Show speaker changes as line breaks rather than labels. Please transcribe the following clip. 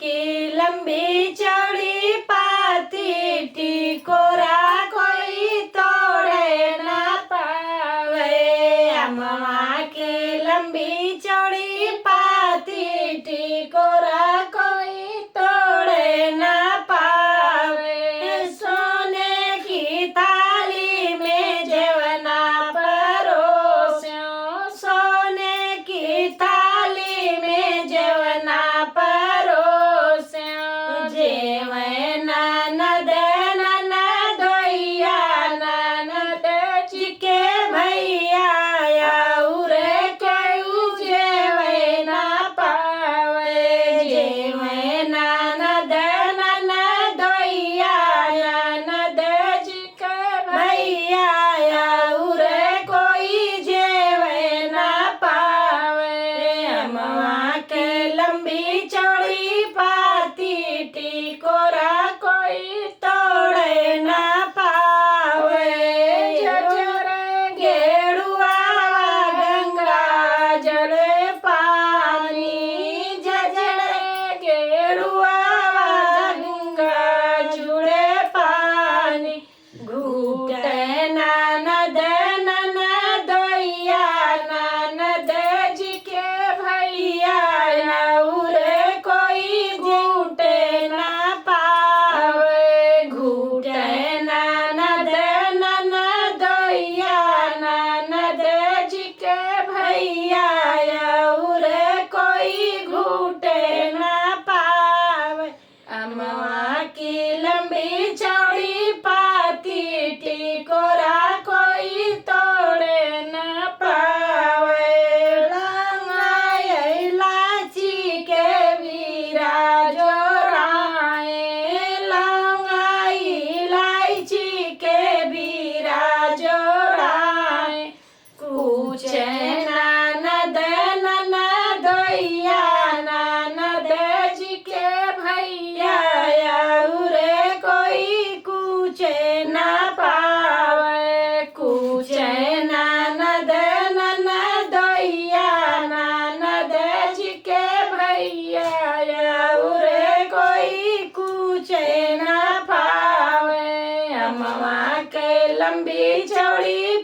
की लंबी चौड़ी पाती टिकोरा कोई तोड़े ना पावे। अम्मा की लंबी चौड़ी पाती टिकोरा कोई तोड़े ना पावे। सोने की थाली में जेवना परोस्यो, सोने की थाली में जेवना परोस्यो। जेवना ननद ननदोइया ननद जी के भैया और केहू जेवना पावे। जेवना ननद ननदोइया ननद जी के भैया और कोई जेवना पावे। अम्मा के लंबी चौड़ी पाती टिकोरा कोई तोड़े ना पावे। जजर गेड़ुआ गंगा जल पानी, जजर गेड़ुआ गंगा जुड़े पानी। घूटे ननद ननदोइया ननद जी के भैया और कोई घूटे ना पावे। घूटे ननद ननदोइया ननद जी के भैया और कोई घूटे ना पावे। अम्मा की लंबी चौड़ी पाती टिकोरा कोई तोड़े ना पावे। लौंगा इलायची के बीरा जोराए, लौंगा इलायची के बीरा जोराए। कूचे ननद ननदोइया ननद जी के भैया और कोई कूचे ना पावे। कूचे ननद ननदोइया ननद जी के भैया और कोई कूचे ना पावे। अम्मा के लंबी चौड़ी